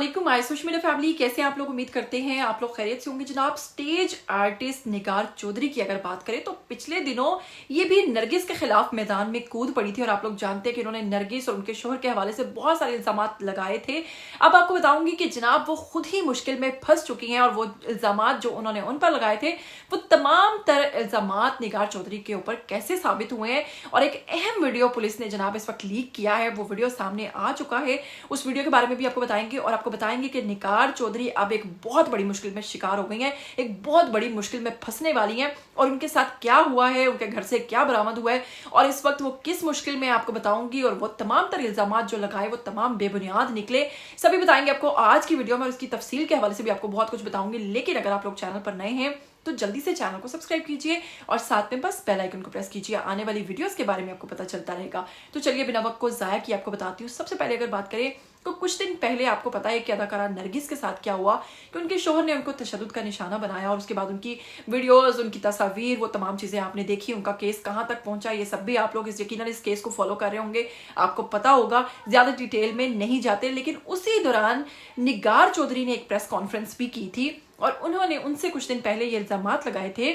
अस्सलामुअलैकुम my social media family, कैसे हैं आप लोग। उम्मीद करते हैं आप लोग खैरियत से होंगे। जनाब, स्टेज आर्टिस्ट निगार चौधरी की अगर बात करें तो पिछले दिनों ये भी नरगिस के खिलाफ मैदान में कूद पड़ी थी और आप लोग जानते हैं कि उन्होंने नरगिस और उनके शोहर के हवाले से बहुत सारे इल्जाम लगाए थे। अब आपको बताऊंगी कि जनाब वो खुद ही मुश्किल में फंस चुकी हैं और वो इल्जाम जो उन्होंने उन पर लगाए थे वो तमाम तर इल्जाम निगार चौधरी के ऊपर कैसे साबित हुए हैं। और एक अहम वीडियो पुलिस ने जनाब इस वक्त लीक किया है, वो वीडियो सामने आ चुका है। उस वीडियो के बारे में भी आपको बताएंगे और आपको बताएंगे कि निगार चौधरी अब एक बहुत बड़ी मुश्किल में शिकार हो गई हैं, एक बहुत बड़ी मुश्किल में फंसने वाली हैं और उनके साथ क्या हुआ है, उनके घर से क्या बरामद हुआ है और इस वक्त वो किस मुश्किल में आपको बताऊंगी। और वो तमाम तर इल्जाम जो लगाए वो तमाम बेबुनियाद निकले, सभी बताएंगे आपको आज की वीडियो में। और इसकी तफसील के हवाले से भी आपको बहुत कुछ बताऊंगी। लेकिन अगर आप लोग चैनल पर नए हैं तो जल्दी से चैनल को सब्सक्राइब कीजिए और साथ में बस बेल आइकन को प्रेस कीजिए, आने वाली वीडियोस के बारे में आपको पता चलता रहेगा। तो चलिए बिना वक्त को जाया किए आपको बताती हूँ। सबसे पहले अगर बात करें तो कुछ दिन पहले आपको पता है कि अदाकारा नरगिस के साथ क्या हुआ कि उनके शोहर ने उनको तशद्दुद का निशाना बनाया और उसके बाद उनकी वीडियोस, उनकी तस्वीर, वो तमाम चीजें आपने देखी। उनका केस कहाँ तक पहुंचा ये सब भी आप लोग यकीनन इस केस को फॉलो कर रहे होंगे, आपको पता होगा। ज्यादा डिटेल में नहीं जाते, लेकिन उसी दौरान निगार चौधरी ने एक प्रेस कॉन्फ्रेंस भी की थी और उन्होंने उनसे कुछ दिन पहले ये इल्जाम लगाए थे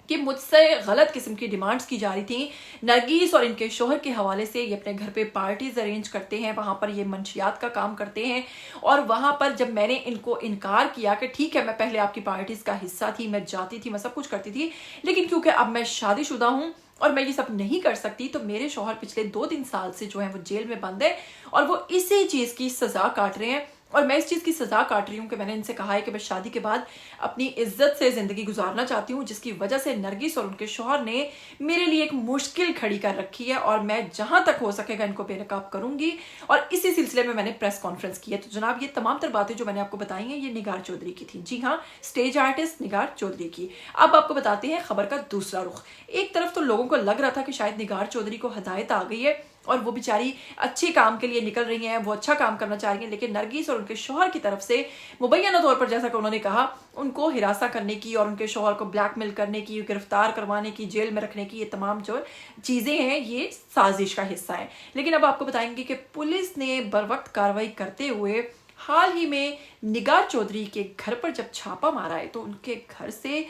कि मुझसे गलत किस्म की डिमांड्स की जा रही थी। नरगिस और इनके शोहर के हवाले से ये अपने घर पे पार्टीज अरेंज करते हैं, वहां पर ये मंशियात का काम करते हैं और वहां पर जब मैंने इनको इनकार किया कि ठीक है मैं पहले आपकी पार्टीज का हिस्सा थी, मैं जाती थी, मैं सब कुछ करती थी, लेकिन क्योंकि अब मैं शादीशुदा हूं और मैं ये सब नहीं कर सकती, तो मेरे शोहर पिछले 2-3 साल से जो है वो जेल में बंद है और वो इसी चीज की सजा काट रहे हैं। और मैं इस चीज की सजा काट रही हूँ कि मैंने इनसे कहा है कि मैं शादी के बाद अपनी इज्जत से जिंदगी गुजारना चाहती हूँ, जिसकी वजह से नरगिस और उनके शौहर ने मेरे लिए एक मुश्किल खड़ी कर रखी है और मैं जहां तक हो सकेगा इनको बेनकाब करूंगी। और इसी सिलसिले में मैंने प्रेस कॉन्फ्रेंस की है। तो जनाब ये तमाम तर बातें जो मैंने आपको बताई हैं ये निगार चौधरी की थी। जी हाँ, स्टेज आर्टिस्ट निगार चौधरी की। अब आपको बताते हैं खबर का दूसरा रुख। एक तरफ तो लोगों को लग रहा था कि शायद निगार चौधरी को हिदायत आ गई है और वो बेचारी अच्छे काम के लिए निकल रही हैं, वो अच्छा काम करना चाह रही हैं, लेकिन नरगिस और उनके शौहर की तरफ से मुबैना तौर पर, जैसा कि उन्होंने कहा, उनको हिरासा करने की और उनके शौहर को ब्लैकमेल करने की, गिरफ्तार करवाने की, जेल में रखने की, ये तमाम जो चीजें हैं ये साजिश का हिस्सा है। लेकिन अब आपको बताएंगे कि पुलिस ने बरवक्त कार्रवाई करते हुए हाल ही में निगार चौधरी के घर पर जब छापा मारा है तो उनके घर से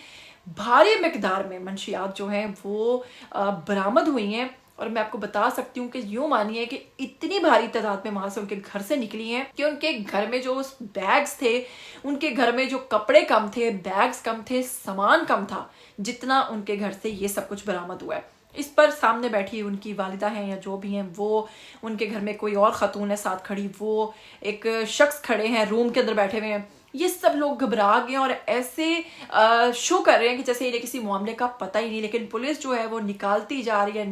भारी मिकदार में मंशियात जो हैं वो बरामद हुई हैं। और मैं आपको बता सकती हूँ कि यूं मानिए कि इतनी भारी तादाद में वहां से उनके घर से निकली हैं कि उनके घर में जो बैग्स थे, उनके घर में जो कपड़े कम थे, बैग्स कम थे, सामान कम था, जितना उनके घर से ये सब कुछ बरामद हुआ है। इस पर सामने बैठी उनकी वालिदा हैं या जो भी हैं वो, उनके घर में कोई और खातून है साथ खड़ी, वो एक शख्स खड़े हैं रूम के अंदर बैठे हुए हैं, ये सब लोग घबरा गए और ऐसे शो कर रहे हैं कि जैसे इन्हें किसी मामले का पता ही नहीं। लेकिन पुलिस जो है वो निकालती जा रही है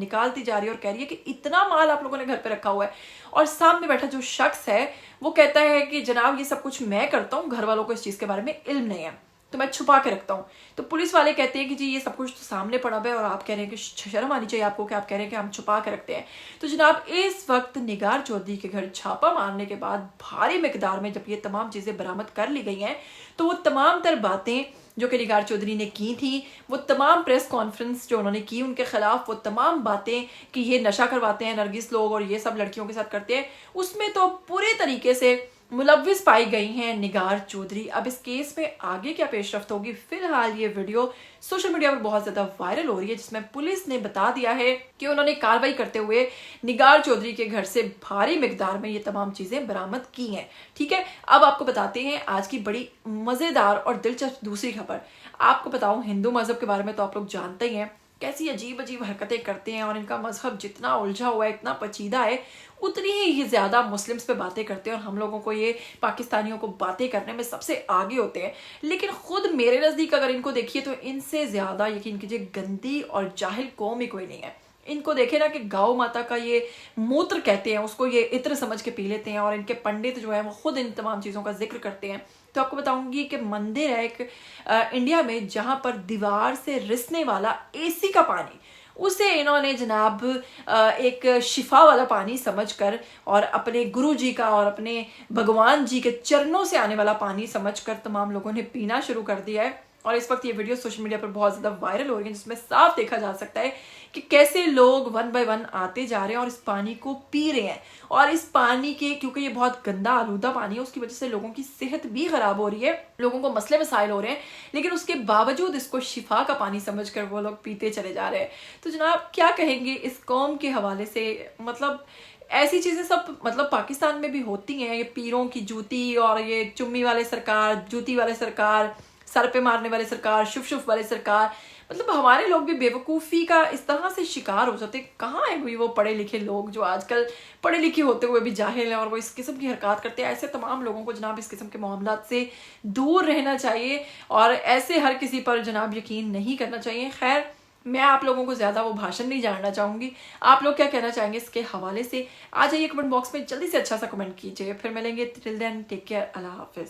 और कह रही है कि इतना माल आप लोगों ने घर पे रखा हुआ है। और सामने बैठा जो शख्स है वो कहता है कि जनाब ये सब कुछ मैं करता हूँ, घर वालों को इस चीज के बारे में इल्म नहीं है, तो मैं छुपा के रखता हूँ। तो पुलिस वाले कहते हैं कि जी ये सब कुछ तो सामने पड़ा है और आप कह रहे हैं कि शर्म आनी चाहिए आपको कि आप कह रहे हैं कि हम छुपा के रखते हैं। तो जनाब इस वक्त निगार चौधरी के घर छापा मारने के बाद भारी मिकदार में जब ये तमाम चीजें बरामद कर ली गई हैं तो वो तमाम तर बातें जो कि निगार चौधरी ने की थी, वो तमाम प्रेस कॉन्फ्रेंस जो उन्होंने की उनके खिलाफ, वो तमाम बातें कि ये नशा करवाते हैं नरगिस लोग और ये सब लड़कियों के साथ करते हैं, उसमें तो पूरे तरीके से मुलव्विस पाई गई हैं निगार चौधरी। अब इस केस में आगे क्या पेशरफ्त होगी, फिलहाल ये वीडियो सोशल मीडिया पर बहुत ज्यादा वायरल हो रही है जिसमें पुलिस ने बता दिया है कि उन्होंने कार्रवाई करते हुए निगार चौधरी के घर से भारी मिकदार में ये तमाम चीजें बरामद की हैं। ठीक है, अब आपको बताते हैं आज की बड़ी मजेदार और दिलचस्प दूसरी खबर। आपको बताऊं हिंदू मजहब के बारे में तो आप लोग जानते ही हैं कैसी अजीब अजीब हरकतें करते हैं और इनका मजहब जितना उलझा हुआ है, इतना पचीदा है, उतनी ही ज्यादा मुस्लिम्स पे बातें करते हैं और हम लोगों को, ये पाकिस्तानियों को बातें करने में सबसे आगे होते हैं। लेकिन खुद मेरे नजदीक अगर इनको देखिए तो इनसे ज्यादा यकीन कीजिए गंदी और जाहिल कौम ही कोई नहीं है। इनको देखे ना कि गौ माता का ये मूत्र कहते हैं उसको, ये इत्र समझ के पी लेते हैं और इनके पंडित जो है वो खुद इन तमाम चीजों का जिक्र करते हैं। तो आपको बताऊंगी कि मंदिर है एक इंडिया में जहां पर दीवार से रिसने वाला एसी का पानी, उसे इन्होंने जनाब एक शिफा वाला पानी समझकर और अपने गुरु जी का और अपने भगवान जी के चरणों से आने वाला पानी समझकर तमाम लोगों ने पीना शुरू कर दिया है। और इस वक्त ये वीडियो सोशल मीडिया पर बहुत ज़्यादा वायरल हो रही है, जिसमें साफ देखा जा सकता है कि कैसे लोग वन बाय वन आते जा रहे हैं और इस पानी को पी रहे हैं। और इस पानी के, क्योंकि ये बहुत गंदा आलूदा पानी है, उसकी वजह से लोगों की सेहत भी खराब हो रही है, लोगों को मसले मसाइल हो रहे हैं, लेकिन उसके बावजूद इसको शिफा का पानी समझकर वो लोग पीते चले जा रहे हैं। तो जनाब क्या कहेंगे इस कौम के हवाले से? मतलब ऐसी चीजें सब मतलब पाकिस्तान में भी होती हैं, ये पीरों की जूती और ये चुम्मी वाले सरकार, जूती वाले सरकार, सर पे मारने वाले सरकार, शुफ शुफ वाले सरकार। मतलब हमारे लोग भी बेवकूफ़ी का इस तरह से शिकार हो जाते। कहाँ है कोई वो पढ़े लिखे लोग जो आजकल पढ़े लिखे होते हुए भी जाहिल हैं और वो इस किस्म की हरकत करते हैं। ऐसे तमाम लोगों को जनाब इस किस्म के मामलात से दूर रहना चाहिए और ऐसे हर किसी पर जनाब यकीन नहीं करना चाहिए। खैर, मैं आप लोगों को ज़्यादा वो भाषण नहीं जानना चाहूँगी। आप लोग क्या कहना चाहेंगे इसके हवाले से? आ जाइए कमेंट बॉक्स में, जल्दी से अच्छा सा कमेंट कीजिए। फिर मिलेंगे, टिल देन टेक केयर, अल्लाह हाफिज़।